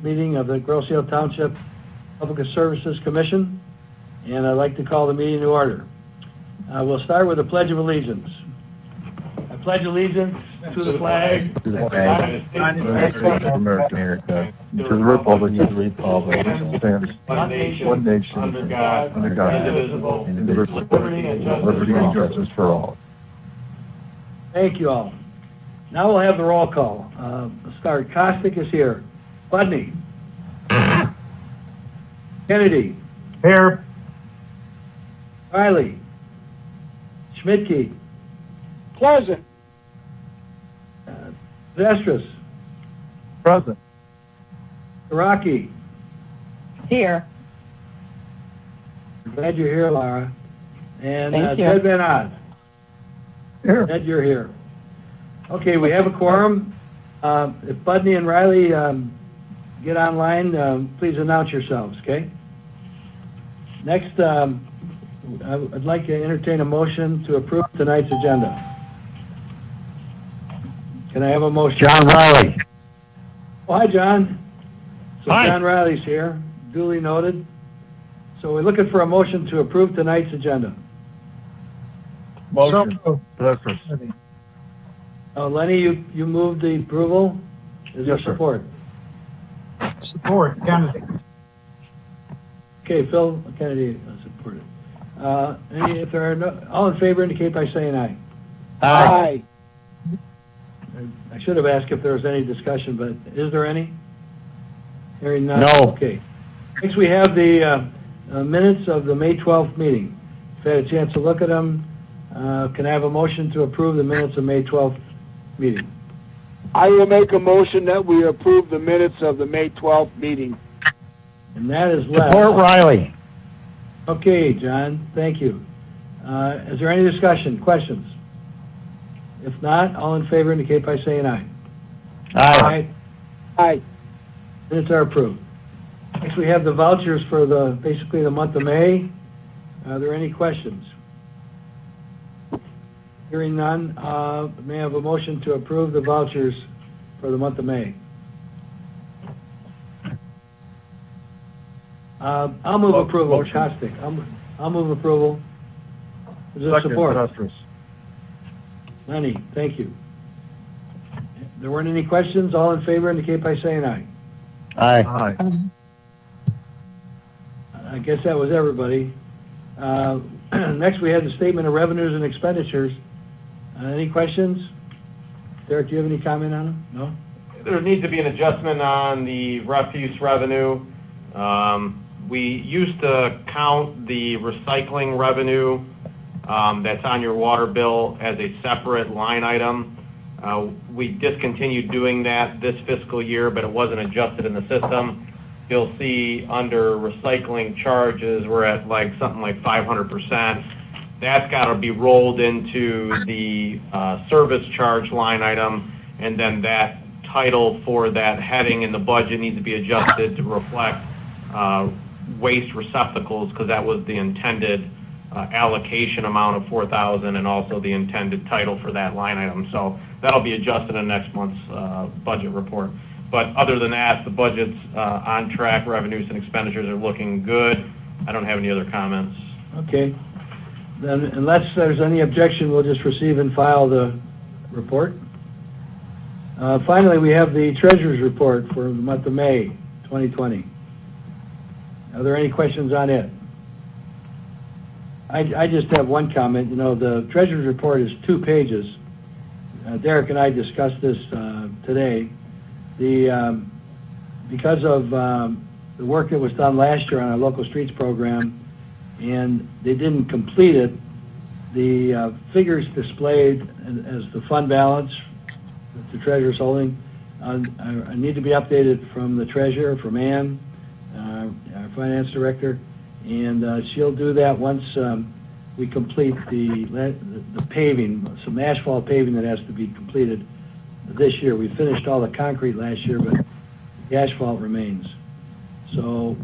meeting of the Grosse-Ile Township Public Services Commission, and I'd like to call the meeting to order. We'll start with the Pledge of Allegiance. I pledge allegiance to the flag of the United States of America, to the republic that stands one nation, under God, indivisible, with liberty and justice for all. Thank you all. Now we'll have the roll call. Let's start. Costick is here. Budny. Kennedy. Here. Reilly. Schmidtke. Present. Pusdesris. Present. Iraqi. Here. Glad you're here, Laura. And Thank you. Ted Van Oz. Here. Ted, you're here. Okay, we have a quorum. If Budny and Reilly get online, please announce yourselves, okay? Next, I'd like to entertain a motion to approve tonight's agenda. Can I have a motion? John Reilly. Oh, hi, John. So Hi. John Reilly's here, duly noted. So we're looking for a motion to approve tonight's agenda. Motion. Lenny, you moved the approval? Is there Yes, sir. support? Support, Kennedy. Okay, Phil Kennedy supported. If there are no, all in favor indicate by saying aye. Aye. I should have asked if there was any discussion, but is there any? Hearing none. No. Okay. Next, we have the minutes of the May 12th meeting. If you had a chance to look at them, can I have a motion to approve the minutes of May 12th meeting? I will make a motion that we approve the minutes of the May 12th meeting. And that is left. Support Reilly. Okay, John, thank you. Is there any discussion, questions? If not, all in favor indicate by saying aye. Aye. Aye. Minutes are approved. Next, we have the vouchers for basically the month of May. Are there any questions? Hearing none, may I have a motion to approve the vouchers for the month of May? I'll move approval, Motion. Costick. I'll move approval. Is there support? Pusdesris. Lenny, thank you. There weren't any questions? All in favor indicate by saying aye. Aye. I guess that was everybody. Next, we have the statement of revenues and expenditures. Any questions? Derek, do you have any comment on them? No? There needs to be an adjustment on the refuse revenue. We used to count the recycling revenue that's on your water bill as a separate line item. We discontinued doing that this fiscal year, but it wasn't adjusted in the system. You'll see under recycling charges, we're at something like 500%. That's got to be rolled into the service charge line item, and then that title for that heading in the budget needs to be adjusted to reflect waste receptacles, because that was the intended allocation amount of $4,000 and also the intended title for that line item. So that'll be adjusted in next month's budget report. But other than that, the budget's on track. Revenues and expenditures are looking good. I don't have any other comments. Okay. Then, unless there's any objection, we'll just receive and file the report. Finally, we have the Treasurer's report for the month of May 2020. Are there any questions on it? I just have one comment. You know, the Treasurer's report is 2 pages. Derek and I discussed this today. Because of the work that was done last year on our local streets program, and they didn't complete it, the figures displayed as the fund balance that the treasurer's holding need to be updated from the treasurer, from Ann, our finance director, and she'll do that once we complete the paving, some asphalt paving that has to be completed this year. We finished all the concrete last year, but the asphalt remains. So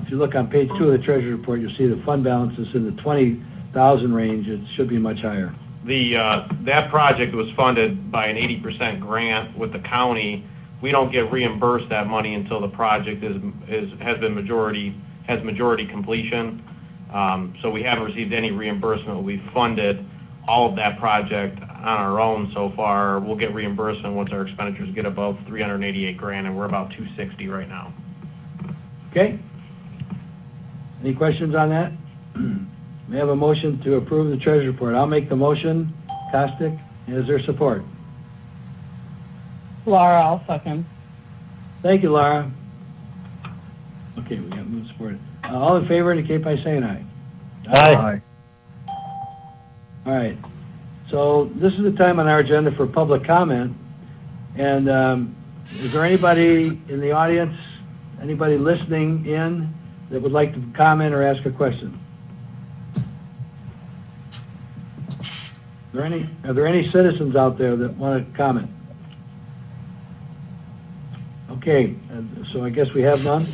if you look on page 2 of the Treasury report, you'll see the fund balance is in the 20,000 range. It should be much higher. That project was funded by an 80% grant with the county we don't get reimbursed that money until the project has majority completion. So we haven't received any reimbursement. We've funded all of that project on our own so far. We'll get reimbursement once our expenditures get above 388 grand, and we're about 260 right now. Okay. Any questions on that? May I have a motion to approve the treasurer's report? I'll make the motion. Costick, is there support? Laura, I'll second. Thank you, Laura. Okay, we got moved support. All in favor indicate by saying aye. Aye. All right. So this is the time on our agenda for public comment. And is there anybody in the audience, anybody listening in that would like to comment or ask a question? Are there any citizens out there that want to comment? Okay, so I guess we have none.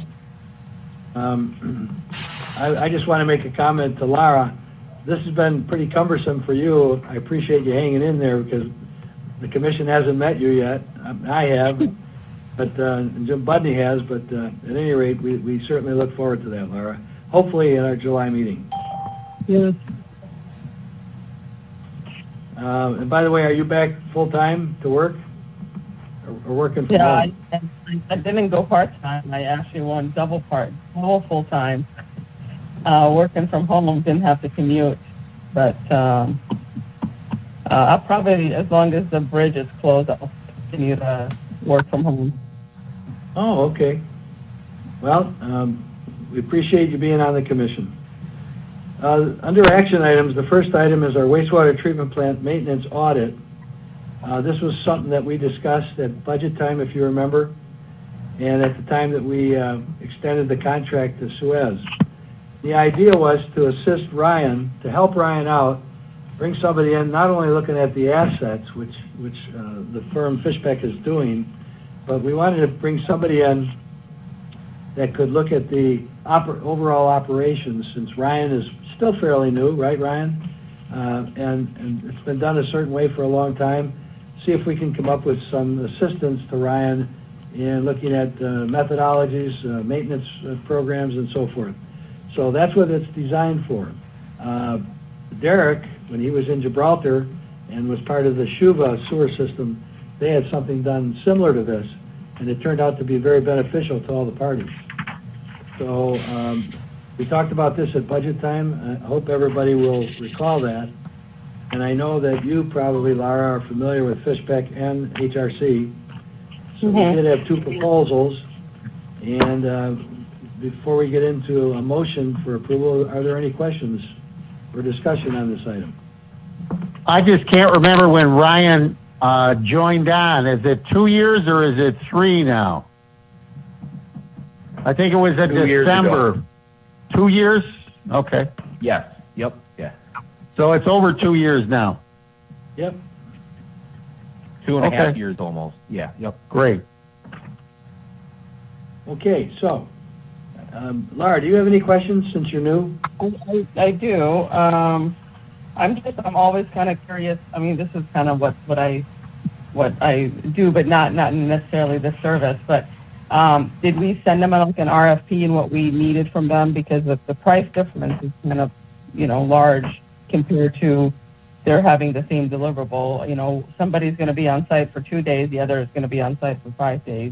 I just want to make a comment to Lara. This has been pretty cumbersome for you. I appreciate you hanging in there because the commission hasn't met you yet. I have, but Jim Budny has. But at any rate, we certainly look forward to that, Lara. Hopefully in our July meeting. Yes. And by the way, are you back full time to work, or working from home? Yeah, I didn't go part-time. I actually went double full-time. Working from home, didn't have to commute. But I'll probably, as long as the bridge is closed, I'll continue to work from home. Oh, okay. Well, we appreciate you being on the commission. Under action items, the first item is our wastewater treatment plant maintenance audit. This was something that we discussed at budget time, if you remember, and at the time that we extended the contract to SUEZ. The idea was to assist Ryan, to help Ryan out, bring somebody in, not only looking at the assets, which the firm Fishbeck is doing, but we wanted to bring somebody in that could look at the overall operations, since Ryan is still fairly new, right, Ryan? And it's been done a certain way for a long time. See if we can come up with some assistance to Ryan in looking at methodologies, maintenance programs, and so forth. So that's what it's designed for. Derek, when he was in Gibraltar and was part of the Shuva sewer system, they had something done similar to this, and it turned out to be very beneficial to all the parties. So we talked about this at budget time. I hope everybody will recall that. And I know that you probably, Lara, are familiar with Fishbeck and HRC. So we did have two proposals. And before we get into a motion for approval, are there any questions or discussion on this item? I just can't remember when Ryan joined on. Is it 2 years or is it 3 now? I think it was in 2 years December. ago. 2 years? Okay. Yes, yep, yeah. So it's over 2 years now. Yep. 2.5 Okay. years almost, yeah, yep. Great. Okay, so, Lara, do you have any questions since you're new? I do. I'm always kind of curious. I mean, this is kind of what I do, but not necessarily the service. But did we send them like an RFP and what we needed from them, because the price difference is kind of large compared to they're having the same deliverable. Somebody's going to be on site for 2 days, the other is going to be on site for 5 days.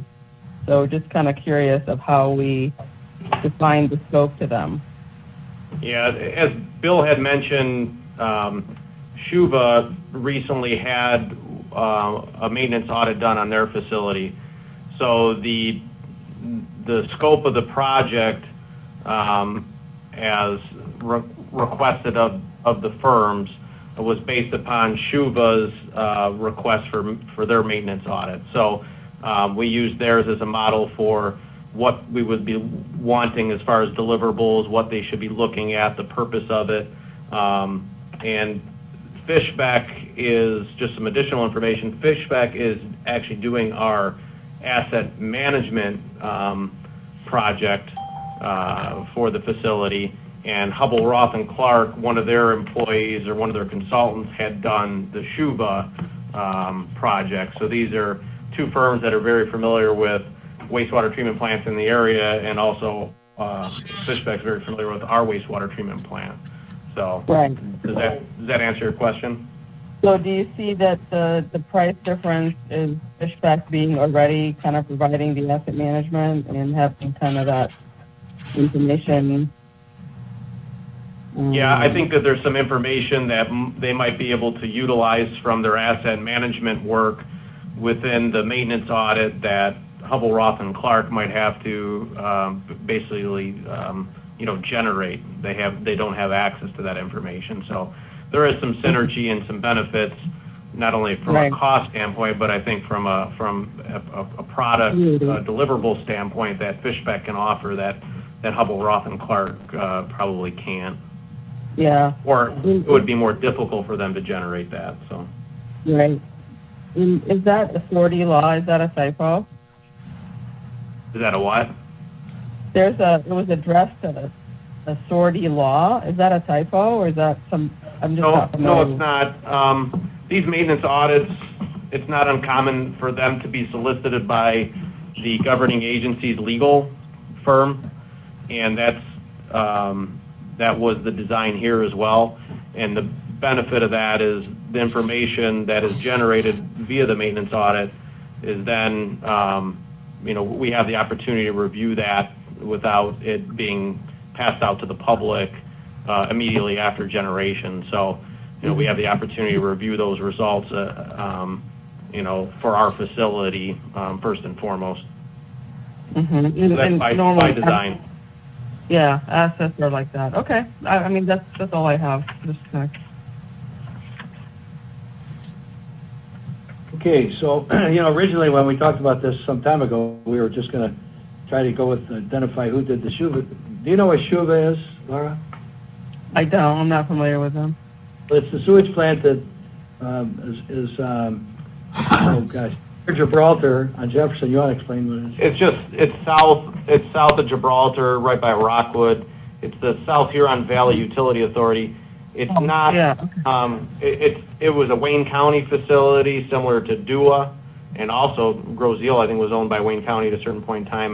So just kind of curious of how we define the scope to them. Yeah, as Bill had mentioned, Shuva recently had a maintenance audit done on their facility. So the scope of the project, as requested of the firms, was based upon Shuva's request for their maintenance audit. So we used theirs as a model for what we would be wanting as far as deliverables, what they should be looking at, the purpose of it. And Fishbeck is, just some additional information, Fishbeck is actually doing our asset management project for the facility, and Hubble, Roth, and Clark, one of their employees or one of their consultants had done the Shuva project. So these are two firms that are very familiar with wastewater treatment plants in the area, and also Fishbeck's very familiar with our wastewater treatment plant. So Right. does that answer your question? So do you see that the price difference is Fishbeck being already kind of providing the asset management and having kind of that information? Yeah, I think that there's some information that they might be able to utilize from their asset management work within the maintenance audit that Hubble, Roth, and Clark might have to basically, generate. They don't have access to that information. So there is some synergy and some benefits, not only from a cost standpoint, but I think from a product deliverable standpoint that Fishbeck can offer that Hubble, Roth, and Clark probably can't. Yeah. Or it would be more difficult for them to generate that. So. Right. Is that authority law? Is that a typo? Is that a what? It was addressed as authority law. Is that a typo, or is that some? I'm just not familiar. No, it's not. These maintenance audits, it's not uncommon for them to be solicited by the governing agency's legal firm, and that was the design here as well. And the benefit of that is the information that is generated via the maintenance audit is then, we have the opportunity to review that without it being passed out to the public immediately after generation. So, we have the opportunity to review those results, for our facility first and foremost. Mm-hmm. So that's by design. Yeah, assets are like that. Okay, I mean that's all I have. Just Okay, so, originally when we talked about this some time ago, we were just going to try to go with identify who did the SUEZ. Do you know what SUEZ is, Laura? I don't. I'm not familiar with them. It's the sewage plant that near Gibraltar on Jefferson. You want to explain what it is? It's south of Gibraltar, right by Rockwood. It's the South Huron Valley Utility Authority. It's not. Yeah. It was a Wayne County facility similar to DUA, and also Groseal, I think, was owned by Wayne County at a certain point in time.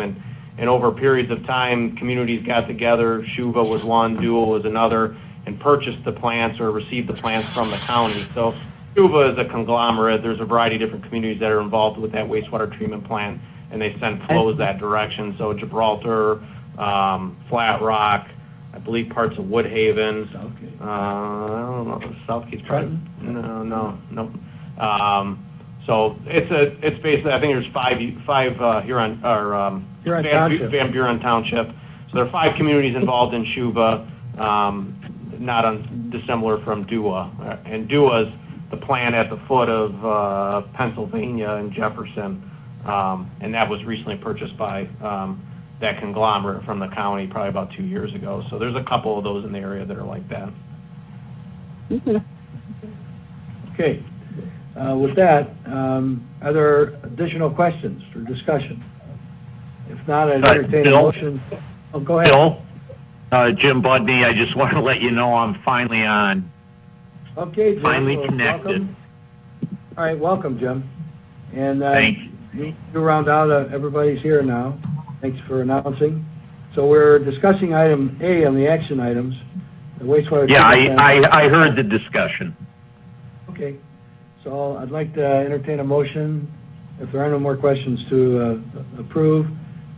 And over periods of time, communities got together. Shuva was one, DUA was another, and purchased the plants or received the plants from the county. So Shuva is a conglomerate. There's a variety of different communities that are involved with that wastewater treatment plant, and they send flows that direction. So Gibraltar, Flat Rock, I believe parts of Woodhaven. Southgate. I don't know. Southgate's probably no. So it's basically, I think there's five Huron or Van Buren Township. So there are 5 communities involved in Shuva, not dissimilar from DUA. And DUA is the plant at the foot of Pennsylvania and Jefferson, and that was recently purchased by that conglomerate from the county probably about 2 years ago. So there's a couple of those in the area that are like that. Okay. With that, are there additional questions or discussion? If not, I'd entertain a motion. Oh, go ahead. Bill, Jim Budny, I just want to let you know I'm finally on. Okay, Jim. Finally well, connected. Welcome. All right, welcome, Jim. And Thanks. you round out, everybody's here now. Thanks for announcing. So we're discussing item A on the action items, the wastewater. Yeah, I heard the discussion. Okay. So I'd like to entertain a motion, if there are no more questions, to approve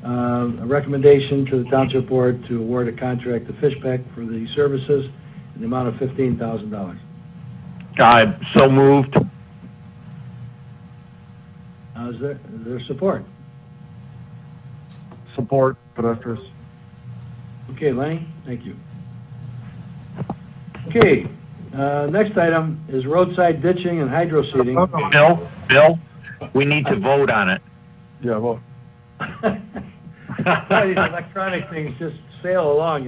a recommendation to the Township Board to award a contract to Fishbeck for the services in the amount of $15,000. So moved. Is there support? Support, Pusdesris. Okay, Lenny, thank you. Okay, next item is roadside ditching and hydroseeding. Bill, we need to vote on it. Yeah, well, Boy, these electronic things just sail along,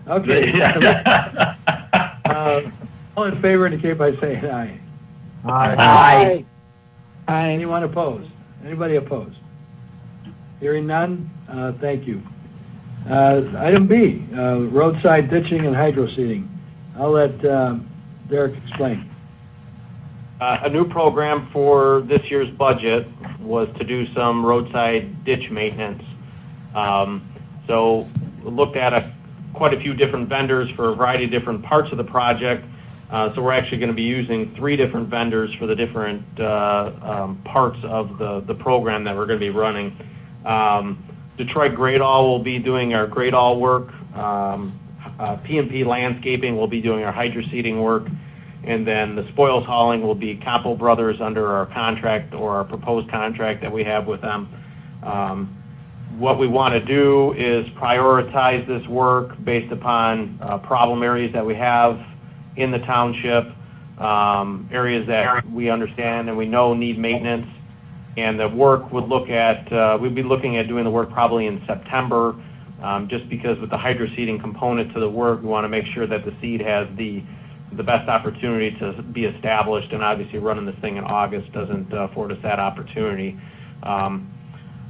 Okay. All in favor indicate by saying aye. Aye. Aye. Anyone opposed? Anybody opposed? Hearing none, thank you. Item B, roadside ditching and hydroseeding. I'll let Derek explain. A new program for this year's budget was to do some roadside ditch maintenance. So we looked at quite a few different vendors for a variety of different parts of the project. So we're actually going to be using 3 different vendors for the different parts of the program that we're going to be running. Detroit Gradall will be doing our Gradall work. P&P Landscaping will be doing our hydroseeding work. And then the spoils hauling will be Capo Brothers under our contract or our proposed contract that we have with them. What we want to do is prioritize this work based upon problem areas that we have in the township, areas that we understand and we know need maintenance. And the work would look at, we'd be looking at doing the work probably in September, just because with the hydroseeding component to the work, we want to make sure that the seed has the best opportunity to be established, and obviously running this thing in August doesn't afford us that opportunity.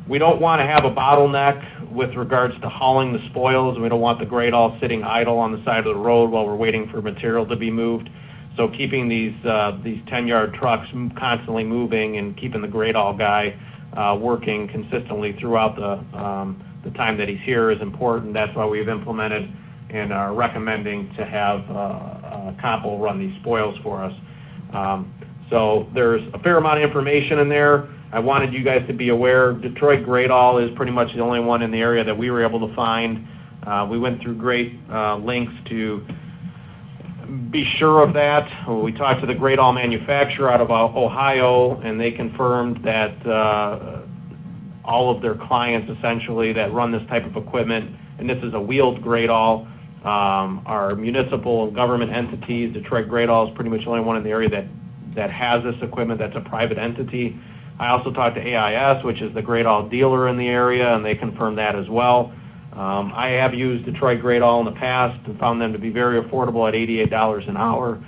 We don't want to have a bottleneck with regards to hauling the spoils. We don't want the Gradall sitting idle on the side of the road while we're waiting for material to be moved. So keeping these 10-yard trucks constantly moving and keeping the Gradall guy working consistently throughout the time that he's here is important. That's why we've implemented and are recommending to have Capo run these spoils for us. So there's a fair amount of information in there. I wanted you guys to be aware Detroit Gradall is pretty much the only one in the area that we were able to find. We went through great lengths to be sure of that. We talked to the Gradall manufacturer out of Ohio, and they confirmed that all of their clients essentially that run this type of equipment, and this is a wheeled Gradall, are municipal and government entities. Detroit Gradall is pretty much the only one in the area that has this equipment that's a private entity. I also talked to AIS, which is the Gradall dealer in the area, and they confirmed that as well. I have used Detroit Gradall in the past and found them to be very affordable at $88 an hour.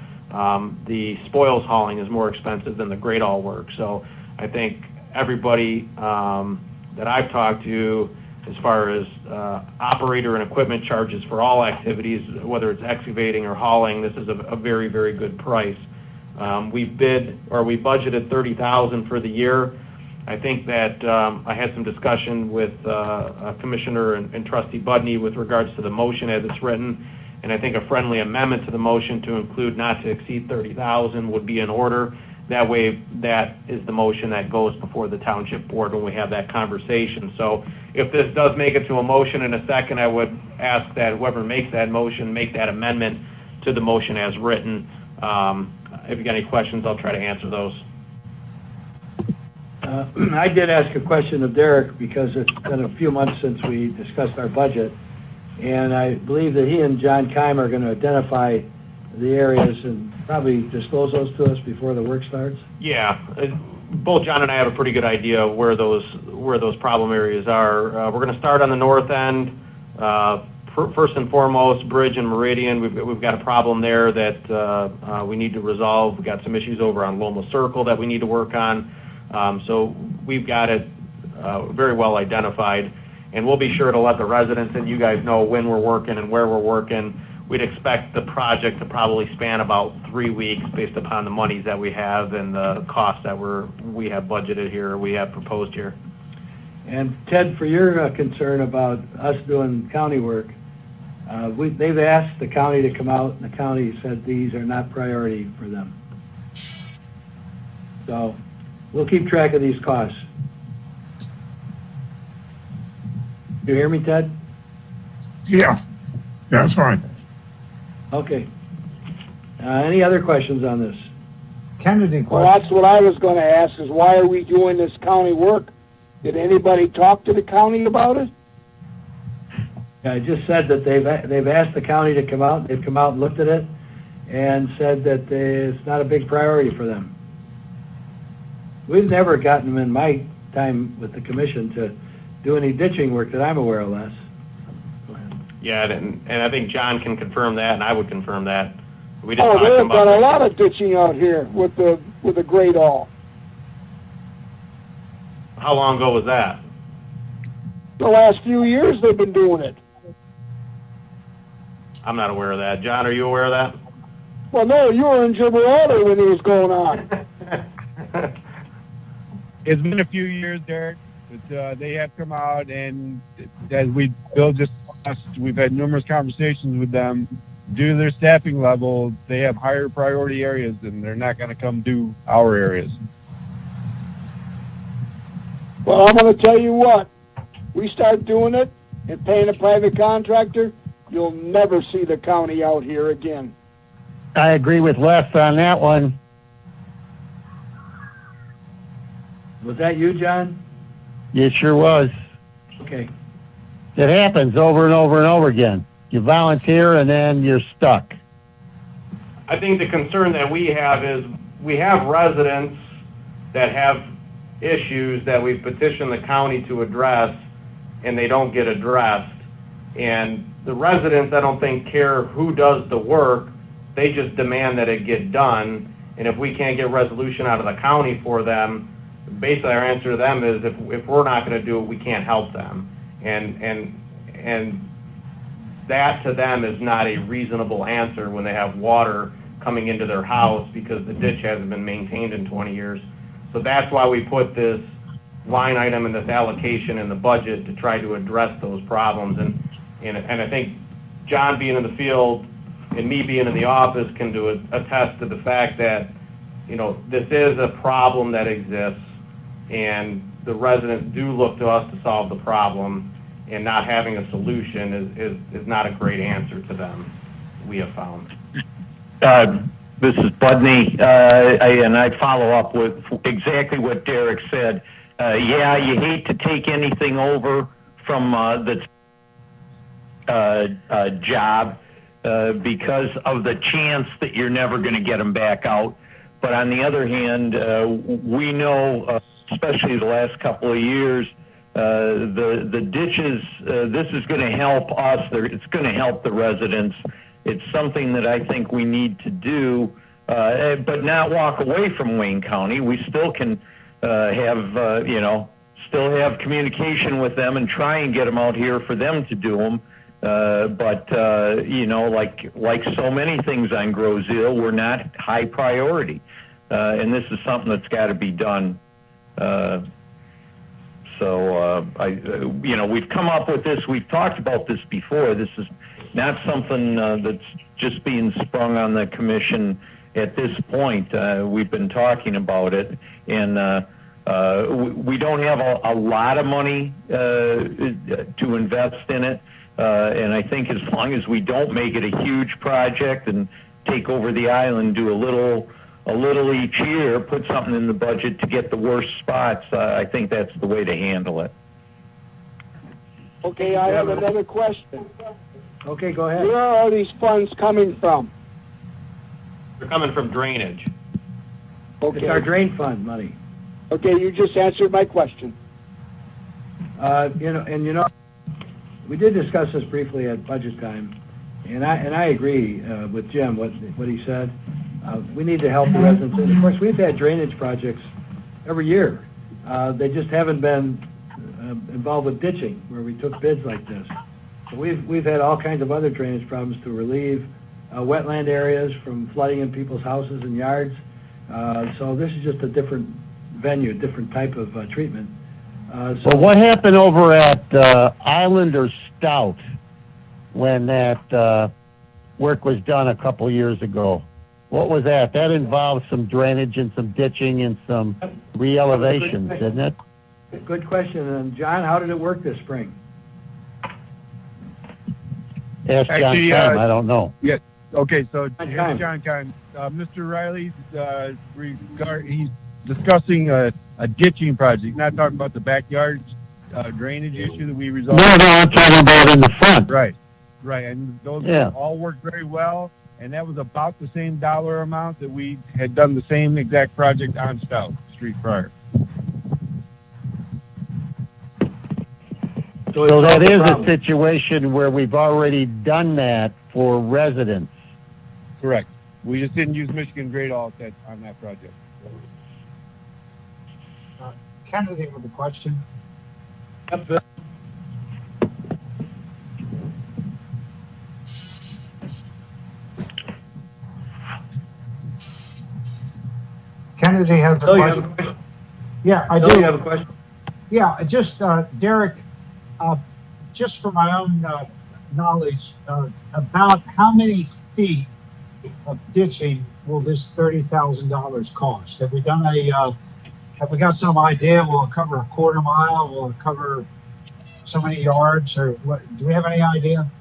The spoils hauling is more expensive than the Gradall work. So I think everybody that I've talked to, as far as operator and equipment charges for all activities, whether it's excavating or hauling, this is a very, very good price. We budgeted $30,000 for the year. I think that I had some discussion with Commissioner and Trustee Budny with regards to the motion as it's written, and I think a friendly amendment to the motion to include not to exceed $30,000 would be in order. That way, that is the motion that goes before the Township Board when we have that conversation. So if this does make it to a motion in a second, I would ask that whoever makes that motion make that amendment to the motion as written. If you got any questions, I'll try to answer those. I did ask a question of Derek because it's been a few months since we discussed our budget, and I believe that he and John Keim are going to identify the areas and probably disclose those to us before the work starts. Yeah, both John and I have a pretty good idea of where those problem areas are. We're going to start on the north end. First and foremost, Bridge and Meridian, we've got a problem there that we need to resolve. We've got some issues over on Loma Circle that we need to work on. So we've got it very well identified, and we'll be sure to let the residents and you guys know when we're working and where we're working. We'd expect the project to probably span about 3 weeks based upon the monies that we have and the costs that we have budgeted here, we have proposed here. And Ted, for your concern about us doing county work, they've asked the county to come out, and the county said these are not priority for them. So we'll keep track of these costs. You hear me, Ted? Yeah, that's fine. Okay. Any other questions on this? Kennedy question. Well, that's what I was going to ask, is why are we doing this county work? Did anybody talk to the county about it? I just said that they've asked the county to come out. They've come out and looked at it and said that it's not a big priority for them. We've never gotten them in my time with the commission to do any ditching work that I'm aware of, Les. Go ahead. Yeah, and I think John can confirm that, and I would confirm that. We They've done a lot of ditching out here with the Gradall. How long ago was that? The last few years they've been doing it. I'm not aware of that. John, are you aware of that? Well, no, you were in Gibraltar when it was going on. It's been a few years, Derek, but they have come out, and as Bill just discussed, we've had numerous conversations with them. Due to their staffing level, they have higher priority areas, and they're not going to come do our areas. Well, I'm going to tell you what. We start doing it and paying a private contractor, you'll never see the county out here again. I agree with Les on that one. Was that you, John? It sure was. Okay. It happens over and over and over again. You volunteer and then you're stuck. I think the concern that we have is we have residents that have issues that we've petitioned the county to address, and they don't get addressed. And the residents, I don't think, care who does the work. They just demand that it get done. And if we can't get resolution out of the county for them, basically our answer to them is if we're not going to do it, we can't help them. And that to them is not a reasonable answer when they have water coming into their house because the ditch hasn't been maintained in 20 years. So that's why we put this line item and this allocation in the budget to try to address those problems. And I think John being in the field and me being in the office can attest to the fact that, you know, this is a problem that exists, and the residents do look to us to solve the problem, and not having a solution is not a great answer to them, we have found. This is Budny, and I'd follow up with exactly what Derek said. Yeah, you hate to take anything over from the job because of the chance that you're never going to get them back out. But on the other hand, we know, especially the last couple of years, the ditches, this is going to help us. It's going to help the residents. It's something that I think we need to do, but not walk away from Wayne County. We still can have, still have communication with them and try and get them out here for them to do them. But like so many things on Grozil, we're not high priority. And this is something that's got to be done. We've come up with this. We've talked about this before. This is not something that's just being sprung on the commission at this point. We've been talking about it, and we don't have a lot of money to invest in it. And I think as long as we don't make it a huge project and take over the island, do a little each year, put something in the budget to get the worst spots, I think that's the way to handle it. Okay, I have another question. Okay, go ahead. Where are these funds coming from? They're coming from drainage. Okay. It's our drain fund money. Okay, you just answered my question. We did discuss this briefly at budget time, and I agree with Jim, what he said. We need to help the residents. And of course, we've had drainage projects every year. They just haven't been involved with ditching, where we took bids like this. So we've had all kinds of other drainage problems to relieve wetland areas from flooding in people's houses and yards. So this is just a different venue, different type of treatment. So what happened over at Island or Stout when that work was done a couple years ago? What was that? That involved some drainage and some ditching and some re-elevations, didn't it? Good question. And John, how did it work this spring? Ask John Actually, Keim, I don't know. Yeah. Okay, so Keim. John Keim, Mr. Reilly, he's discussing a ditching project, not talking about the backyard drainage issue that we resolved. No, I'm talking about in the front. Right, and those all worked very well, and that was about the same dollar amount that we had done the same exact project on Stout Street prior. So that is a situation where we've already done that for residents. Correct. We just didn't use Michigan Great All on that project. Kennedy with the question. Yep, Bill. Kennedy has a Bill, you have a question. Yeah, I Bill, do. you have a question? Yeah, just, Derek, just for my own knowledge, about how many feet of ditching will this $30,000 cost? Have we done have we got some idea? Will it cover a quarter mile? Will it cover so many yards, or what? Do we have any idea?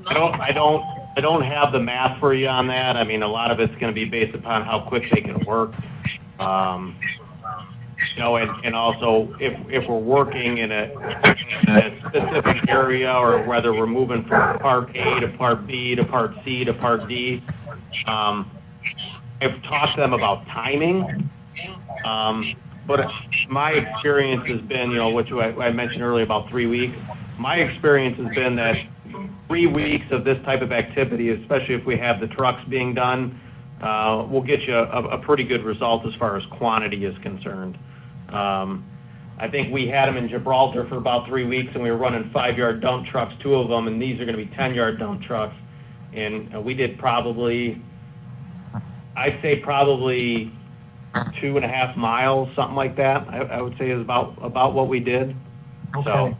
I don't have the math for you on that. I mean, a lot of it's going to be based upon how quick they can work. You know, and also if we're working in a specific area, or whether we're moving from part A to part B to part C to part D. I've talked to them about timing, but my experience has been, you know, which I mentioned earlier about 3 weeks. My experience has been that 3 weeks of this type of activity, especially if we have the trucks being done, will get you a pretty good result as far as quantity is concerned. I think we had them in Gibraltar for about 3 weeks, and we were running 5-yard dump trucks, 2 of them, and these are going to be 10-yard dump trucks. And we did probably, I'd say probably 2.5 miles, something like that. I would say is about what we did. Okay. So,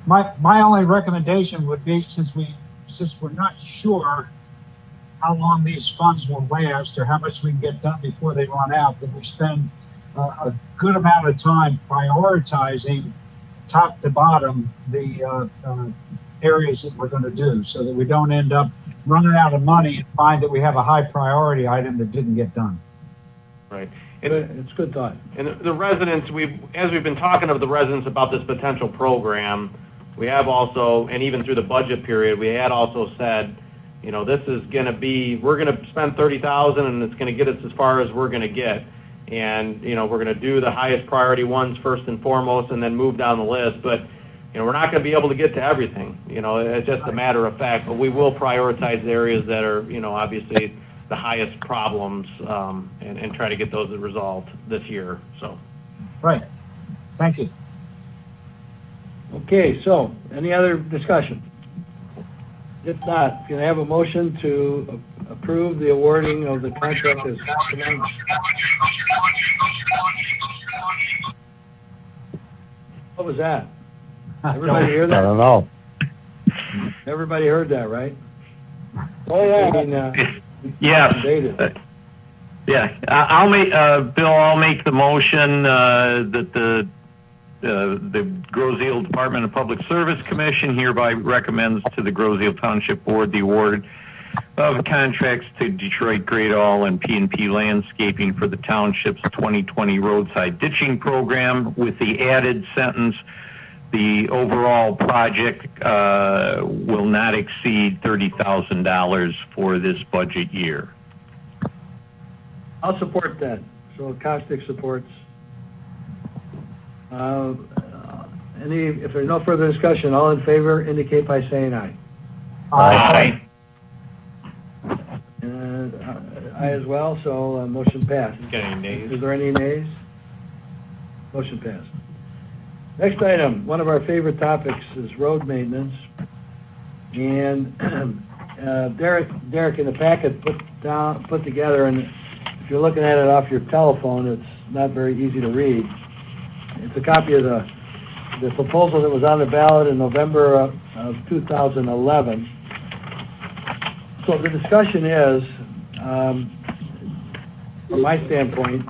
My only recommendation would be, since we're not sure how long these funds will last or how much we can get done before they run out, that we spend a good amount of time prioritizing top to bottom the areas that we're going to do, so that we don't end up running out of money and find that we have a high priority item that didn't get done. right. It's a good thought. And the residents, as we've been talking to the residents about this potential program, we have also, and even through the budget period, we had also said, you know, this is going to be, we're going to spend $30,000 and it's going to get us as far as we're going to get. And, you know, we're going to do the highest priority ones first and foremost and then move down the list. But, you know, we're not going to be able to get to everything. You know, it's just a matter of fact. But we will prioritize the areas that are, you know, obviously the highest problems and try to get those resolved this year. So. Right. Thank you. Okay, so any other discussion? If not, can I have a motion to approve the awarding of the contract as announced? What was that? Everybody hear I that? don't know. Everybody heard that, right? Oh, yeah. I mean, Yes. dated. Yeah, I'll make, Bill, I'll make the motion that the Groseal Department of Public Service Commission hereby recommends to the Groseal Township Board the award of contracts to Detroit Great All and P&P Landscaping for the Township's 2020 roadside ditching program, with the added sentence, the overall project will not exceed $30,000 for this budget year. I'll support that. So Costick supports. If there's no further discussion, all in favor indicate by saying aye. Aye. Aye as well, so motion passed. Got any nays? Is there any nays? Motion passed. Next item, one of our favorite topics is road maintenance. And Derek in the packet put together, and if you're looking at it off your telephone, it's not very easy to read. It's a copy of the proposal that was on the ballot in November of 2011. So the discussion is, from my standpoint,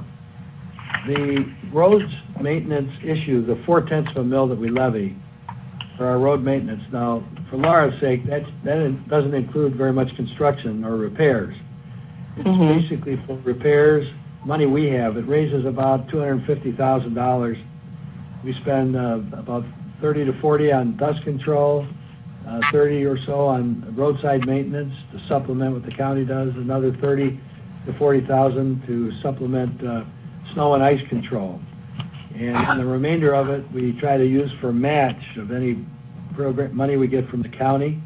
the roads maintenance issue, the 4/10 of a mil that we levy for our road maintenance. Now, for Laura's sake, that doesn't include very much construction or repairs. It's basically for repairs, money we have. It raises about $250,000. We spend about 30 to 40 on dust control, 30 or so on roadside maintenance to supplement what the county does, another 30 to 40,000 to supplement snow and ice control. And the remainder of it we try to use for match of any program money we get from the county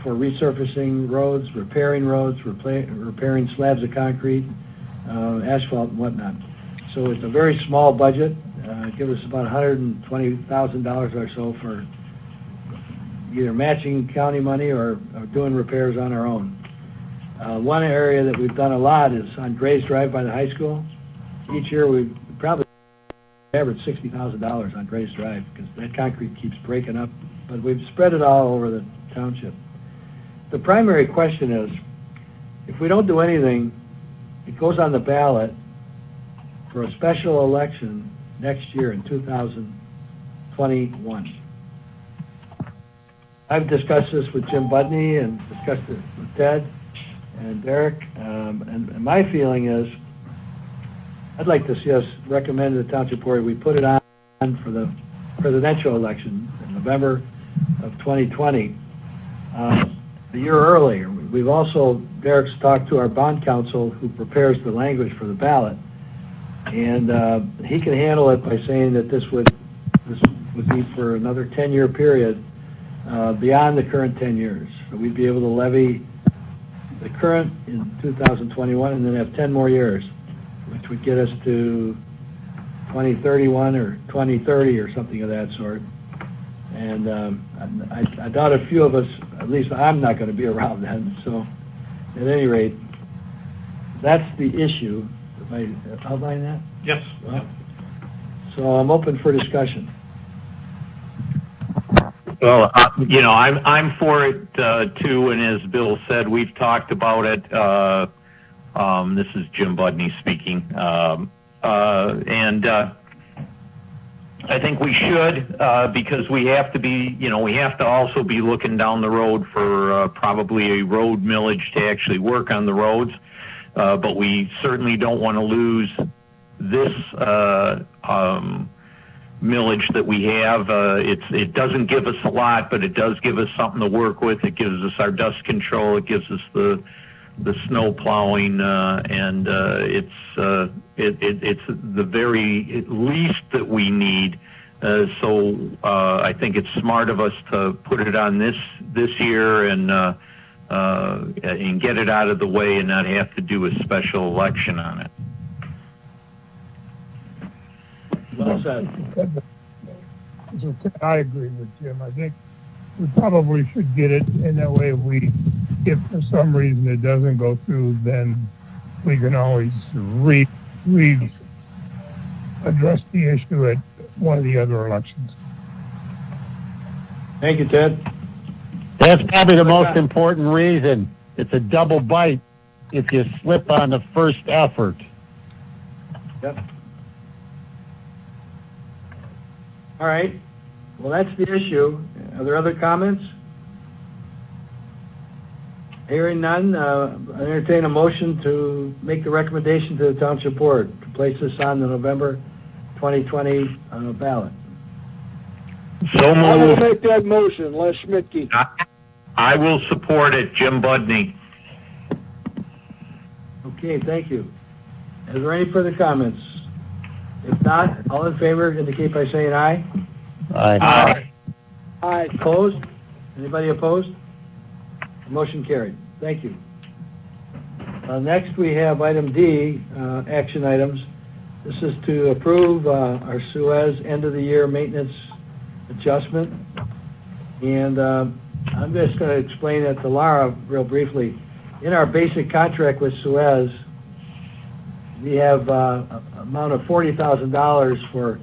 for resurfacing roads, repairing slabs of concrete, asphalt and whatnot. So it's a very small budget. Give us about $120,000 or so for either matching county money or doing repairs on our own. One area that we've done a lot is on Gray's Drive by the high school. Each year we probably averaged $60,000 on Grace Drive because that concrete keeps breaking up, but we've spread it all over the township. The primary question is, if we don't do anything, it goes on the ballot for a special election next year in 2021. I've discussed this with Jim Budny and discussed it with Ted and Derek, and my feeling is I'd like to see us recommend to the Township Board we put it on for the presidential election in November of 2020, a year earlier. We've also, Derek's talked to our bond counsel who prepares the language for the ballot, and he can handle it by saying that this would be for another 10-year period beyond the current 10 years. So we'd be able to levy the current in 2021 and then have 10 more years, which would get us to 2031 or 2030 or something of that sort. And I doubt a few of us, at least I'm not going to be around then. So at any rate, that's the issue. If I outline that? Yes. Well, so I'm open for discussion. Well, I'm for it too, and as Bill said, we've talked about it. This is Jim Budny speaking, and I think we should because we have to be, we have to also be looking down the road for probably a road millage to actually work on the roads, but we certainly don't want to lose this millage that we have. It doesn't give us a lot, but it does give us something to work with. It gives us our dust control. It gives us the snow plowing, and it's the very least that we need. So I think it's smart of us to put it on this year and get it out of the way and not have to do a special election on it. Well said. I agree with Jim. I think we probably should get it in that way. If for some reason it doesn't go through, then we can always address the issue at one of the other elections. Thank you, Ted. That's probably the most important reason. It's a double bite if you slip on the first effort. Yep. All right. Well, that's the issue. Are there other comments? Hearing none, I entertain a motion to make the recommendation to the Township Board to place this on the November 2020 ballot. So I will moved. make that motion, Les Schmidtke. I will support it, Jim Budny. Okay, thank you. Is there any further comments? If not, all in favor indicate by saying aye. Aye. Aye. Opposed? Anybody opposed? Motion carried. Thank you. Next, we have item D, action items. This is to approve our SUEZ end-of-the-year maintenance adjustment. And I'm just going to explain that to Laura real briefly. In our basic contract with SUEZ, we have an amount of $40,000 for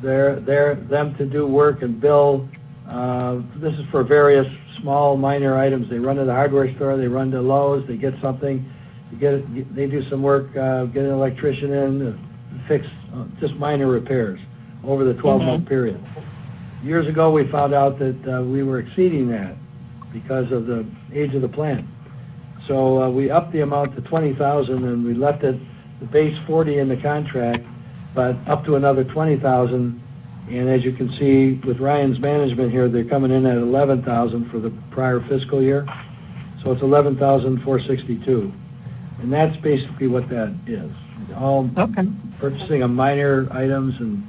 them to do work and bill. This is for various small minor items. They run to the hardware store, they run to Lowe's, they get something, they do some work, get an electrician in to fix just minor repairs over the 12-month period. Years ago, we found out that we were exceeding that because of the age of the plant. So we upped the amount to $20,000 and we left it the base $40,000 in the contract, but up to another $20,000. And as you can see with Ryan's management here, they're coming in at $11,000 for the prior fiscal year. So it's $11,462. And that's basically what that is. All purchasing of minor items and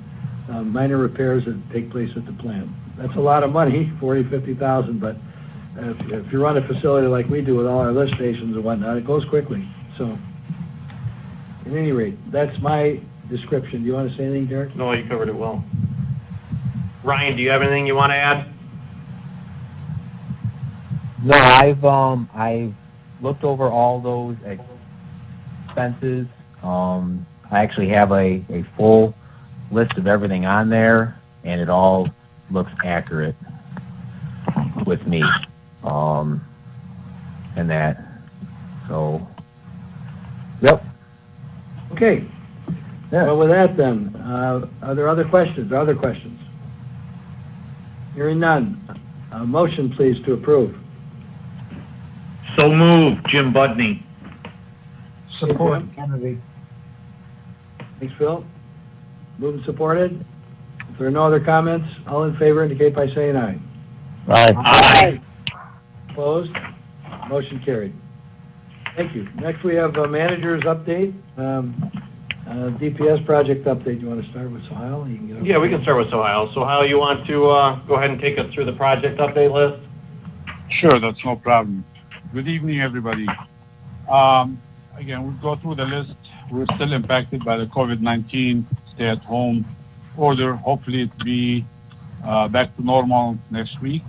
minor repairs that take place at the plant. That's a lot of money, $40,000, $50,000, but if you run a facility like we do with all our lift stations and whatnot, it goes quickly. So at any rate, that's my description. Do you want to say anything, Derek? No, you covered it well. Ryan, do you have anything you want to add? No, I've looked over all those expenses. I actually have a full list of everything on there, and it all looks accurate with me. And that. So, yep. Okay. Yeah. Well, with that then, are there other questions? Hearing none. A motion, please, to approve. So moved, Jim Budny. Support, Kennedy. Thanks, Phil. Moved and supported. If there are no other comments, all in favor indicate by saying aye. Aye. Opposed? Motion carried. Thank you. Next, we have a manager's update. DPS project update. You want to start with Sohail? You can get over Yeah, we can start with Sohail. Sohail, you want to go ahead and take us through the project update list? Sure, that's no problem. Good evening, everybody. Again, we'll go through the list. We're still impacted by the COVID-19 stay-at-home order. Hopefully it'll be back to normal next week.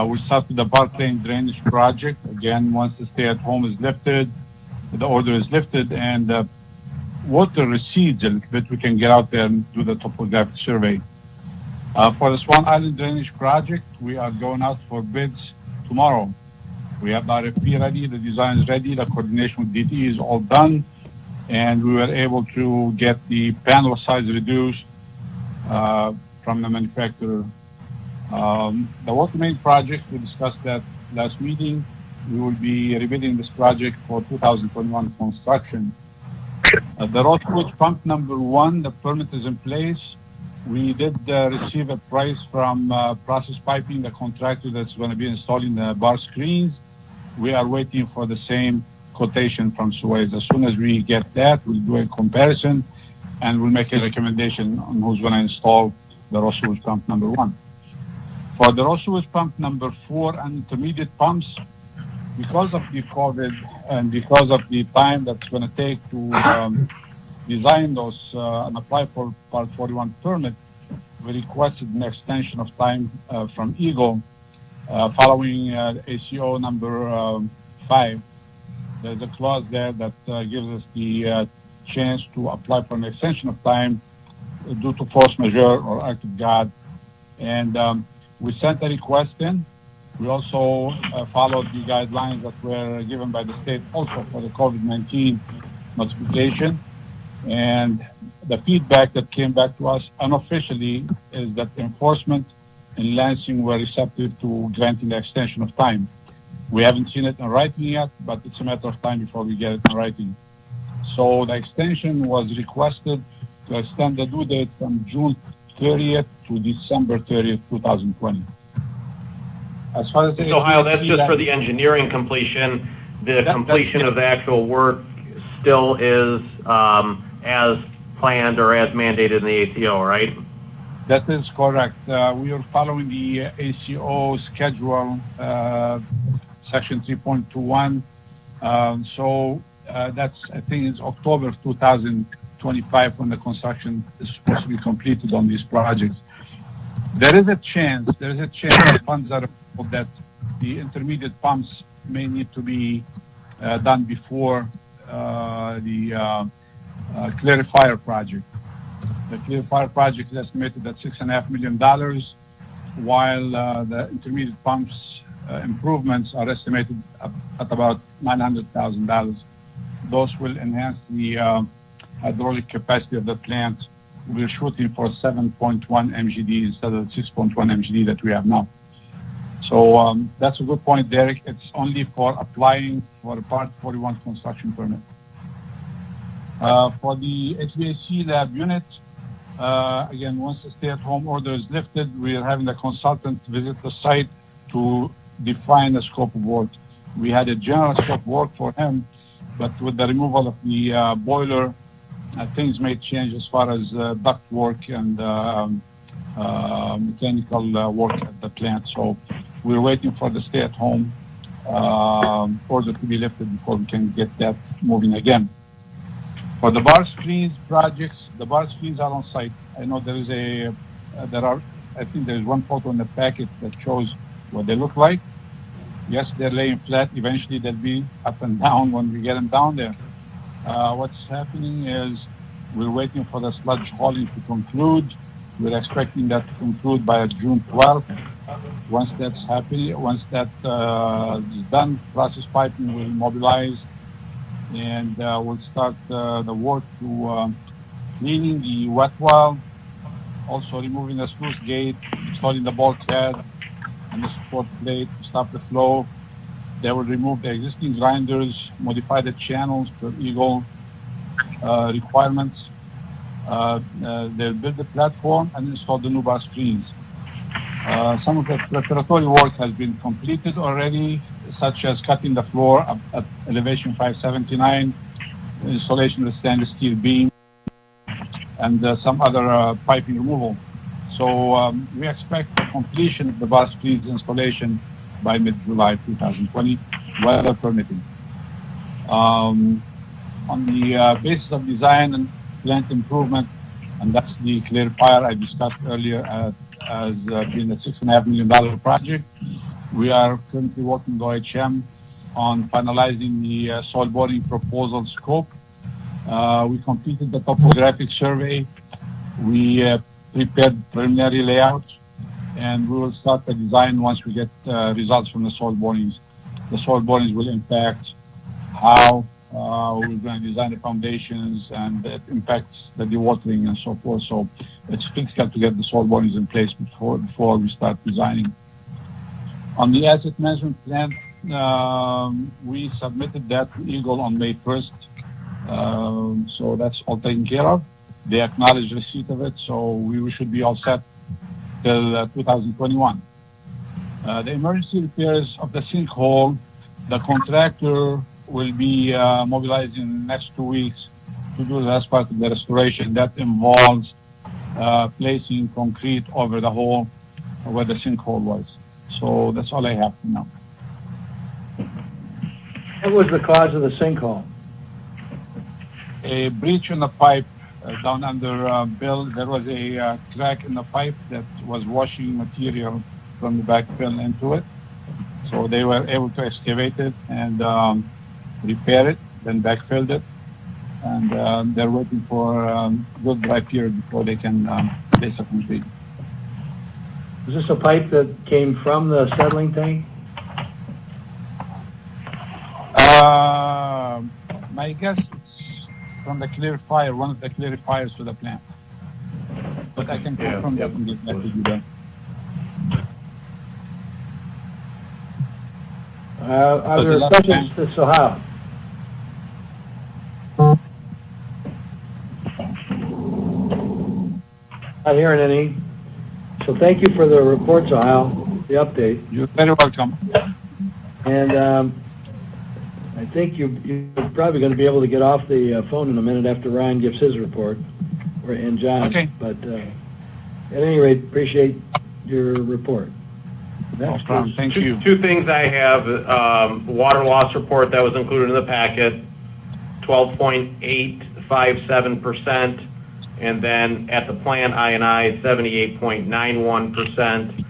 We started the Park Lane Drainage Project. Again, once the stay-at-home is lifted, the order is lifted, and water recedes a little bit, we can get out there and do the topographic survey. For the Swan Island Drainage Project, we are going out for bids tomorrow. We have the RFP ready, the design is ready, the coordination with DTE is all done, and we were able to get the panel size reduced from the manufacturer. The water main project, we discussed that last meeting. We will be rebidding this project for 2021 construction. The road sewage pump number 1, the permit is in place. We did receive a price from Process Piping, the contractor that's going to be installing the bar screens. We are waiting for the same quotation from SUEZ. As soon as we get that, we'll do a comparison and we'll make a recommendation on who's going to install the road sewage pump number 1. For the road sewage pump number 4 and intermediate pumps, because of the COVID and because of the time that's going to take to design those and apply for Part 41 permit, we requested an extension of time from EGLE following ACO number 5. There's a clause there that gives us the chance to apply for an extension of time due to force majeure or act of God. And we sent a request in. We also followed the guidelines that were given by the state also for the COVID-19 notification. And the feedback that came back to us unofficially is that enforcement in Lansing were receptive to granting the extension of time. We haven't seen it in writing yet, but it's a matter of time before we get it in writing. So the extension was requested to extend the due date from June 30th to December 30th, 2020. As far as the Sohail, that's just for the engineering completion. The completion of the actual work still is as planned or as mandated in the ATO, right? That is correct. We are following the ACO schedule, section 3.21. So that's, I think it's October of 2025 when the construction is supposed to be completed on these projects. There is a chance that funds are that the intermediate pumps may need to be done before the clarifier project. The clarifier project is estimated at $6.5 million, while the intermediate pumps improvements are estimated at about $900,000. Those will enhance the hydraulic capacity of the plant. We're shooting for 7.1 MGD instead of 6.1 MGD that we have now. So that's a good point, Derek. It's only for applying for a Part 41 construction permit. For the HVAC lab unit, again, once the stay-at-home order is lifted, we are having the consultant visit the site to define the scope of work. We had a general scope of work for him, but with the removal of the boiler, things may change as far as duct work and mechanical work at the plant. So we're waiting for the stay-at-home order to be lifted before we can get that moving again. For the bar screens projects, the bar screens are on site. I know there is I think there's one photo in the packet that shows what they look like. Yes, they're laying flat. Eventually they'll be up and down when we get them down there. What's happening is We're waiting for the sludge hauling to conclude. We're expecting that to conclude by June 12th. Once that's is done, process piping will mobilize, and we'll start the work to cleaning the wet well, also removing the sluice gate, installing the bulkhead and the support plate to stop the flow. They will remove the existing grinders, modify the channels per Eagle requirements. They'll build the platform and install the new bar screens. Some of the preparatory work has been completed already, such as cutting the floor at elevation 579, installation of the stainless steel beam, and some other piping removal. So we expect the completion of the bar screens installation by mid-July 2020, weather permitting. On the basis of design and plant improvement, and that's the clarifier I discussed earlier as being a $6.5 million project. We are currently working with OHM on finalizing the soil boring proposal scope. We completed the topographic survey. We prepared preliminary layouts, and we will start the design once we get results from the soil borings. The soil borings will impact how we're going to design the foundations, and it impacts the dewatering and so forth. So it's critical to get the soil borings in place before we start designing. On the asset management plan, we submitted that to Eagle on May 1st. So that's all taken care of. They acknowledged receipt of it, so we should be all set till 2021. The emergency repairs of the sinkhole, the contractor will be mobilizing in the next 2 weeks to do the last part of the restoration. That involves placing concrete over the hole where the sinkhole was. So that's all I have for now. What was the cause of the sinkhole? A breach in the pipe down under Bill. There was a crack in the pipe that was washing material from the backfill into it. So they were able to excavate it and repair it, then backfilled it. And they're waiting for a good dry period before they can place a concrete. Was this a pipe that came from the settling tank? My guess it's from the clarifier, one of the clarifiers to the plant. But I can confirm that and get back to you there. Are there questions to Sohail? Not hearing any. So thank you for the report, Sohail, the update. You're very welcome. And I think you're probably going to be able to get off the phone in a minute after Ryan gives his report, and John. Okay. But at any rate, appreciate your report. No problem. Thank you. Two things I have. Water loss report that was included in the packet, 12.857%, and then at the plant I&I, 78.91%.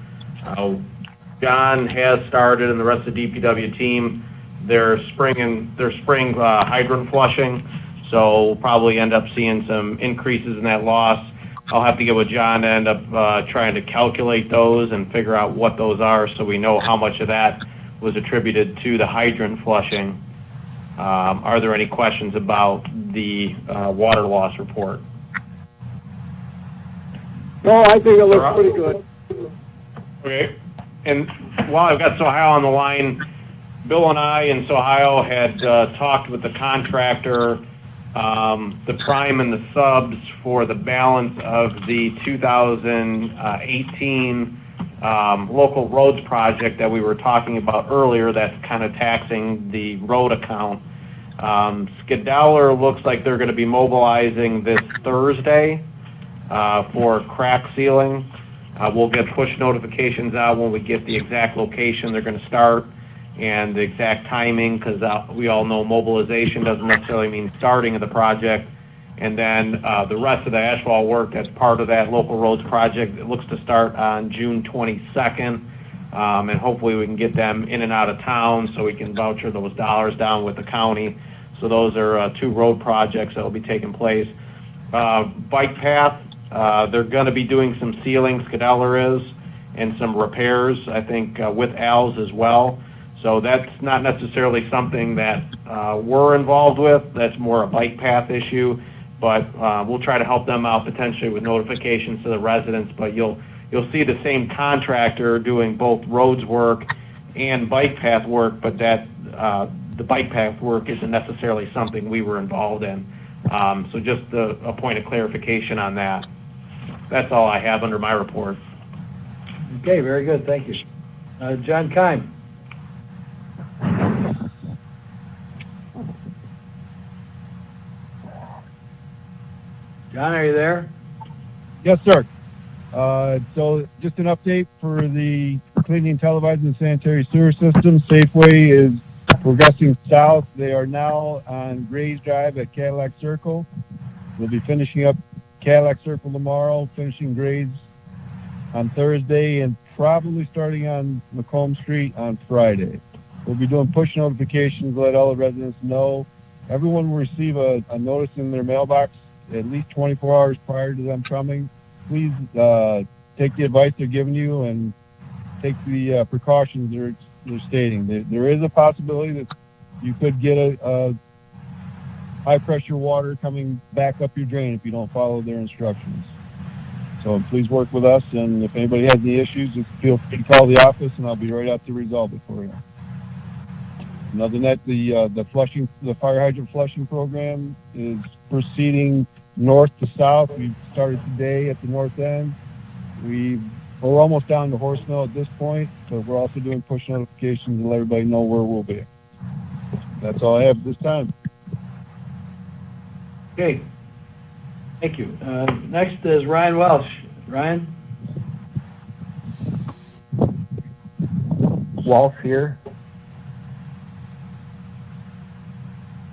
John has started, and the rest of the DPW team, their spring hydrant flushing, so we'll probably end up seeing some increases in that loss. I'll have to get with John to end up trying to calculate those and figure out what those are so we know how much of that was attributed to the hydrant flushing. Are there any questions about the water loss report? No, I think it looks pretty good. Okay. And while I've got Sohail on the line, Bill and I and Sohail had talked with the contractor, the prime and the subs for the balance of the 2018 local roads project that we were talking about earlier that's kind of taxing the road account. Skedaler looks like they're going to be mobilizing this Thursday for crack sealing. We'll get push notifications out when we get the exact location they're going to start and the exact timing, because we all know mobilization doesn't necessarily mean starting of the project. And then the rest of the asphalt work that's part of that local roads project, it looks to start on June 22nd. And hopefully we can get them in and out of town so we can voucher those dollars down with the county. So those are two road projects that will be taking place. Bike path, they're going to be doing some sealing, Scadeller is, and some repairs, I think, with Al's as well. So that's not necessarily something that we're involved with. That's more a bike path issue. But we'll try to help them out potentially with notifications to the residents. But you'll see the same contractor doing both roads work and bike path work, but that the bike path work isn't necessarily something we were involved in. So just a point of clarification on that. That's all I have under my report. Okay, very good, thank you. John Keim. John, are you there? Yes, sir. So just an update for the cleaning, televising, and sanitary sewer system. Safeway is progressing south. They are now on Grays Drive at Cadillac Circle. We'll be finishing up Cadillac Circle tomorrow, finishing Grays on Thursday, and probably starting on Macomb Street on Friday. We'll be doing push notifications to let all the residents know. Everyone will receive a notice in their mailbox at least 24 hours prior to them coming. Please take the advice they're giving you and take the precautions they're stating. There is a possibility that you could get a high-pressure water coming back up your drain if you don't follow their instructions. So please work with us, and if anybody has any issues, just feel free to call the office, and I'll be right out to resolve it for you. And other than that, the fire hydrant flushing program is proceeding north to south. We started today at the north end. We're almost down to horse mill at this point, so we're also doing push notifications to let everybody know where we'll be. That's all I have this time. Okay, thank you. Next is Ryan Walsh. Ryan? Walsh here.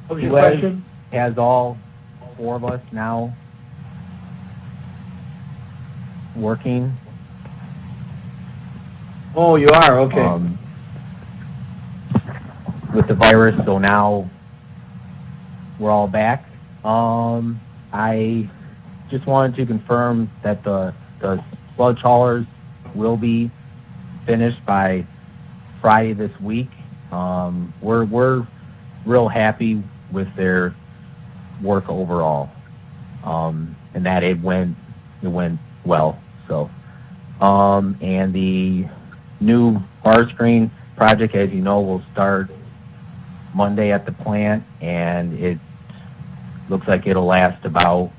What was your question? Has all four of us now working. Oh, you are? Okay. With the virus, so now we're all back. I just wanted to confirm that the sludge haulers will be finished by Friday this week. We're real happy with their work overall, and that it went well. So, and the new bar screen project, as you know, will start Monday at the plant, and it looks like it'll last about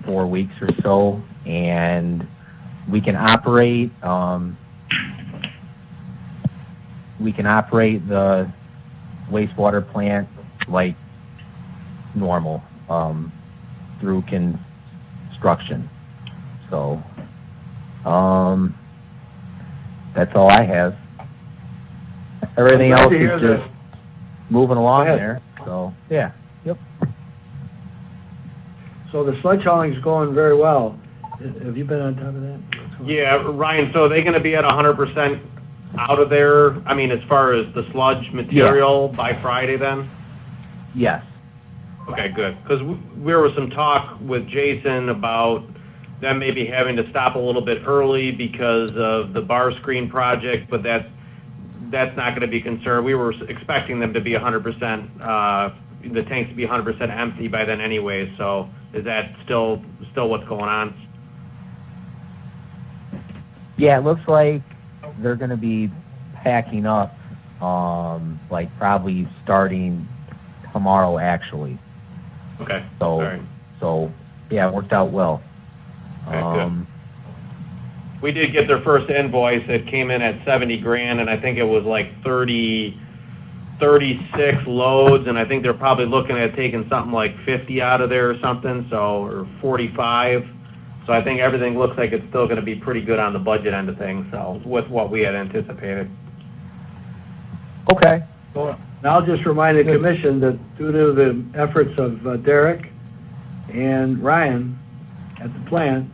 4 weeks or so, and we can operate the wastewater plant like normal through construction. So that's all I have. Everything else is just moving along there. So yeah. Yep. So the sludge hauling is going very well. Have you been on top of that? Yeah, Ryan, so are they going to be at 100% out of there, I mean, as far as the sludge material by Friday then? Yes. Okay, good. Because there was some talk with Jason about them maybe having to stop a little bit early because of the bar screen project, but that's not going to be concerned. We were expecting them to be 100%, the tanks to be 100% empty by then anyway, so is that still what's going on? Yeah, it looks like they're going to be packing up, like probably starting tomorrow, actually. Okay. So, all right. So yeah, it worked out well. Okay, good. We did get their first invoice. It came in at $70,000, and I think it was like 36 loads, and I think they're probably looking at taking something like 50 out of there or something, so, or 45. So I think everything looks like it's still going to be pretty good on the budget end of things, so with what we had anticipated. Okay. Well, I'll just remind the commission that due to the efforts of Derek and Ryan at the plant,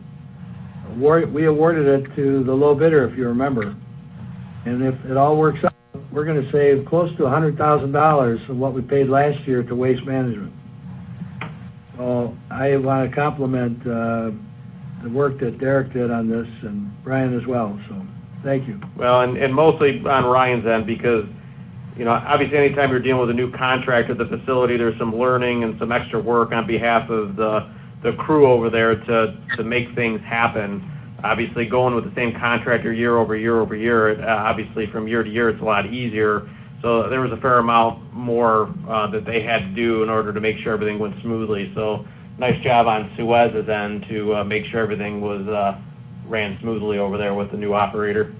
we awarded it to the low bidder, if you remember. And if it all works out, we're going to save close to $100,000 of what we paid last year to Waste Management. So I want to compliment the work that Derek did on this, and Brian as well, so thank you. Well, and mostly on Ryan's end, because, you know, obviously anytime you're dealing with a new contract at the facility, there's some learning and some extra work on behalf of the crew over there to make things happen. Obviously, going with the same contractor year over year over year, obviously from year to year, it's a lot easier. So there was a fair amount more that they had to do in order to make sure everything went smoothly. So nice job on SUEZ's end to make sure everything was ran smoothly over there with the new operator.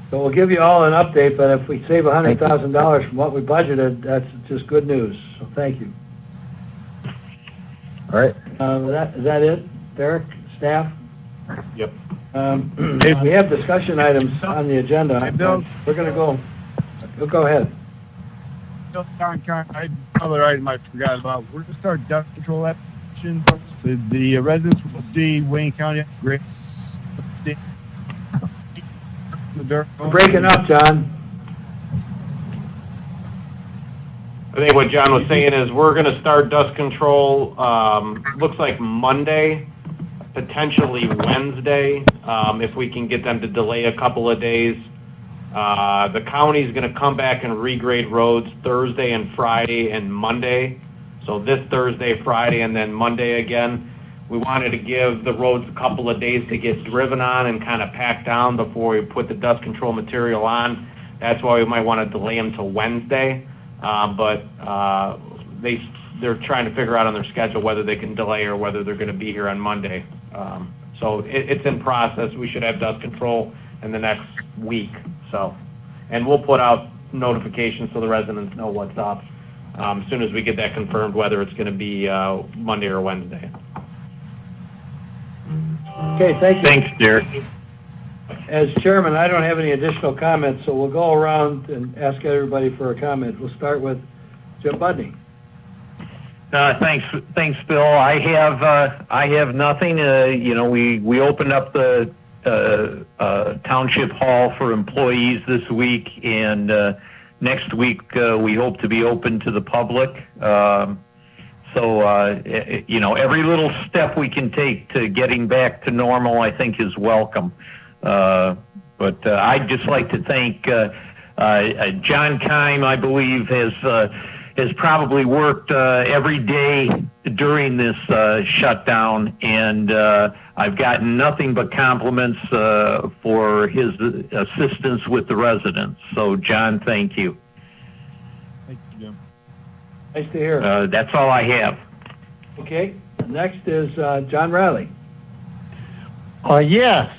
So we'll give you all an update, but if we save $100,000 from what we budgeted, that's just good news. So thank you. All right. Is that it, Derek, staff? Yep. We have discussion items on the agenda. We're going to go. Go ahead. Another item I forgot about. We're going to start dust control action. The residents will see Wayne County great. We're breaking up, John. I think what John was saying is we're going to start dust control, looks like Monday, potentially Wednesday, if we can get them to delay a couple of days. The county's going to come back and regrade roads Thursday and Friday and Monday. So this Thursday, Friday, and then Monday again. We wanted to give the roads a couple of days to get driven on and kind of pack down before we put the dust control material on. That's why we might want to delay them to Wednesday. But they're trying to figure out on their schedule whether they can delay or whether they're going to be here on Monday. So it's in process. We should have dust control in the next week. So, and we'll put out notifications so the residents know what's up as soon as we get that confirmed, whether it's going to be Monday or Wednesday. Okay, thank you. Thanks, Derek. As chairman, I don't have any additional comments, so we'll go around and ask everybody for a comment. We'll start with Jim Budny. Thanks, Bill. I have nothing. You know, we opened up the Township Hall for employees this week, and next week we hope to be open to the public. So, you know, every little step we can take to getting back to normal, I think, is welcome. But I'd just like to thank John Keim, I believe, has probably worked every day during this shutdown, and I've gotten nothing but compliments for his assistance with the residents. So, John, thank you. Thank you, Jim. Nice to hear. That's all I have. Okay, next is John Reilly. Yes,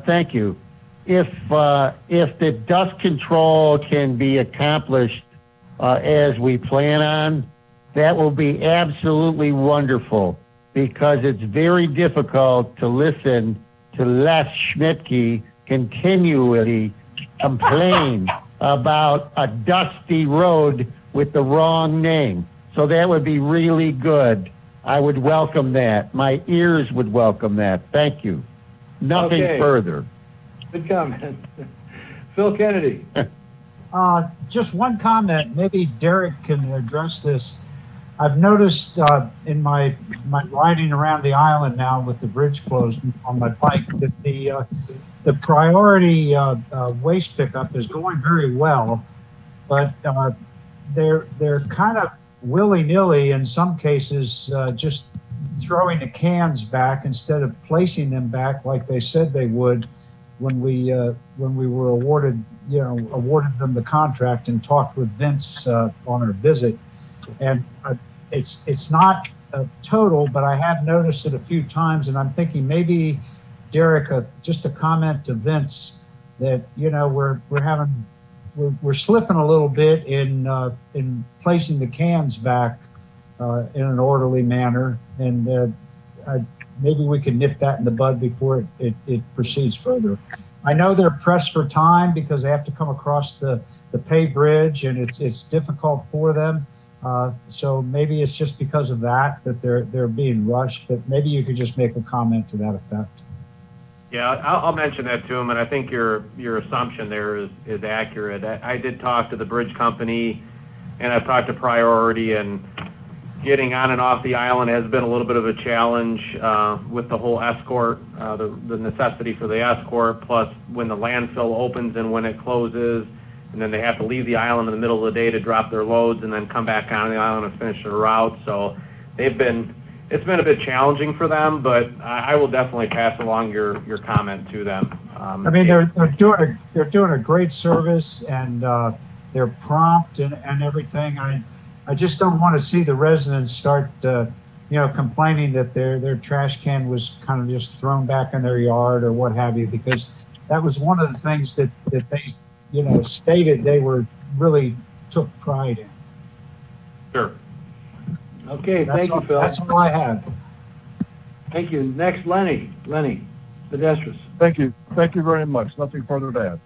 thank you. If the dust control can be accomplished as we plan on, that will be absolutely wonderful, because it's very difficult to listen to Les Schmidtke continually complain about a dusty road with the wrong name. So that would be really good. I would welcome that. My ears would welcome that. Thank you. Nothing further. Good comment. Phil Kennedy. Just one comment. Maybe Derek can address this. I've noticed in my riding around the island now with the bridge closed on my bike that the priority waste pickup is going very well, but they're kind of willy-nilly in some cases, just throwing the cans back instead of placing them back like they said they would when we were awarded them the contract and talked with Vince on our visit. And it's not a total, but I have noticed it a few times, and I'm thinking maybe Derek, just a comment to Vince that we're slipping a little bit in placing the cans back in an orderly manner, and maybe we can nip that in the bud before it proceeds further. I know they're pressed for time because they have to come across the Pay Bridge, and it's difficult for them. So maybe it's just because of that they're being rushed. But maybe you could just make a comment to that effect. Yeah, I'll mention that to him, and I think your assumption there is accurate. I did talk to the bridge company, and I've talked to Priority, and getting on and off the island has been a little bit of a challenge with the whole escort, the necessity for the escort, plus when the landfill opens and when it closes, and then they have to leave the island in the middle of the day to drop their loads and then come back on the island and finish their route. So it's been a bit challenging for them, but I will definitely pass along your comment to them. I mean, they're doing a great service, and they're prompt and everything. I just don't want to see the residents start, complaining that their trash can was kind of just thrown back in their yard or what have you, because that was one of the things that they, stated they were really took pride in. Sure. Okay, thank you, Phil. That's all I have. Thank you. Next, Lenny, Pusdesris. Thank you very much. Nothing further to add.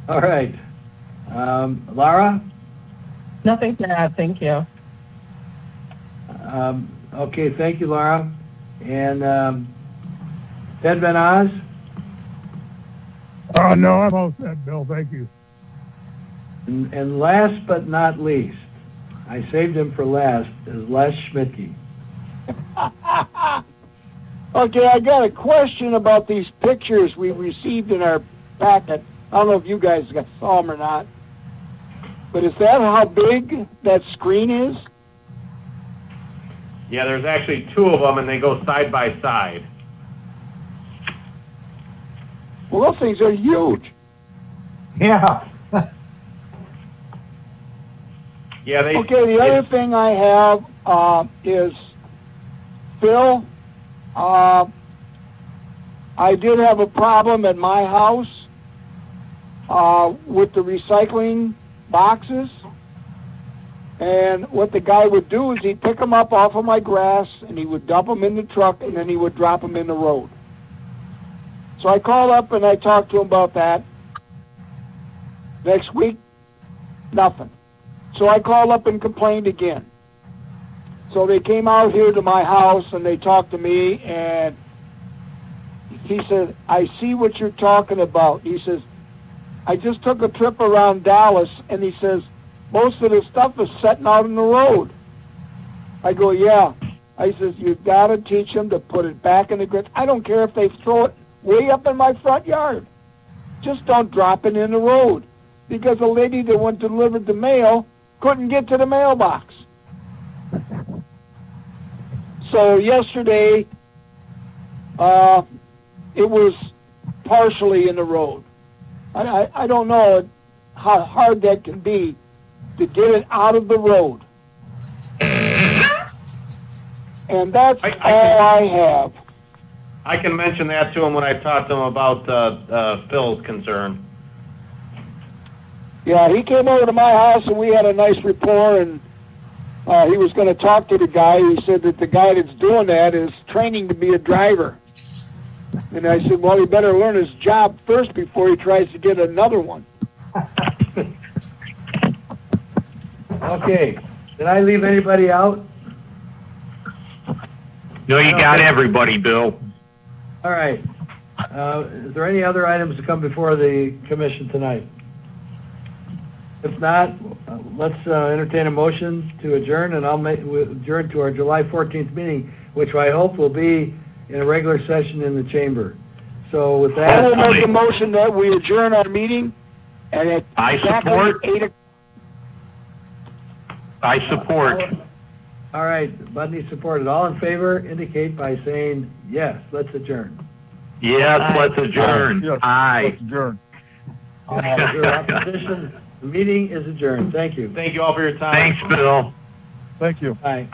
All right. Lara? Nothing to add, thank you. Okay, thank you, Lara. And Ted Van Oz? No, I'm all set, Bill. Thank you. And last but not least, I saved him for last, is Les Schmidtke. Okay, I got a question about these pictures we received in our packet. I don't know if you guys saw them or not, but is that how big that screen is? Yeah, there's actually two of them, and they go side by side. Well, those things are huge. Yeah. Yeah, Okay, the other thing I have is, Phil, I did have a problem at my house with the recycling boxes. And what the guy would do is he'd pick them up off of my grass, and he would dump them in the truck, and then he would drop them in the road. So I called up and I talked to him about that. Next week, nothing. So I called up and complained again. So they came out here to my house and they talked to me, and he said, I see what you're talking about. He says, I just took a trip around Dallas, and he says, most of the stuff is sitting out in the road. I go, yeah. I says, you've got to teach them to put it back in the grit. I don't care if they throw it way up in my front yard. Just don't drop it in the road. Because a lady that went to deliver the mail couldn't get to the mailbox. So yesterday, it was partially in the road. I don't know how hard that can be to get it out of the road. And that's all I have. I can mention that to him when I talk to him about Phil's concern. Yeah, he came over to my house and we had a nice rapport, and he was going to talk to the guy. He said that the guy that's doing that is training to be a driver. And I said, well, he better learn his job first before he tries to get another one. Okay, did I leave anybody out? No, you got everybody, Bill. All right. Is there any other items to come before the commission tonight? If not, let's entertain a motion to adjourn, and I'll adjourn to our July 14th meeting, which I hope will be in a regular session in the chamber. So with that, I will make a motion that we adjourn our meeting, and at exactly 8 o'clock. I support. All right, Budny supported. All in favor indicate by saying yes. Let's adjourn. Yes, let's adjourn. Yes, Aye. let's adjourn. Your opposition, the meeting is adjourned. Thank you. Thank you all for your time. Thanks, Bill. Thank you. Bye.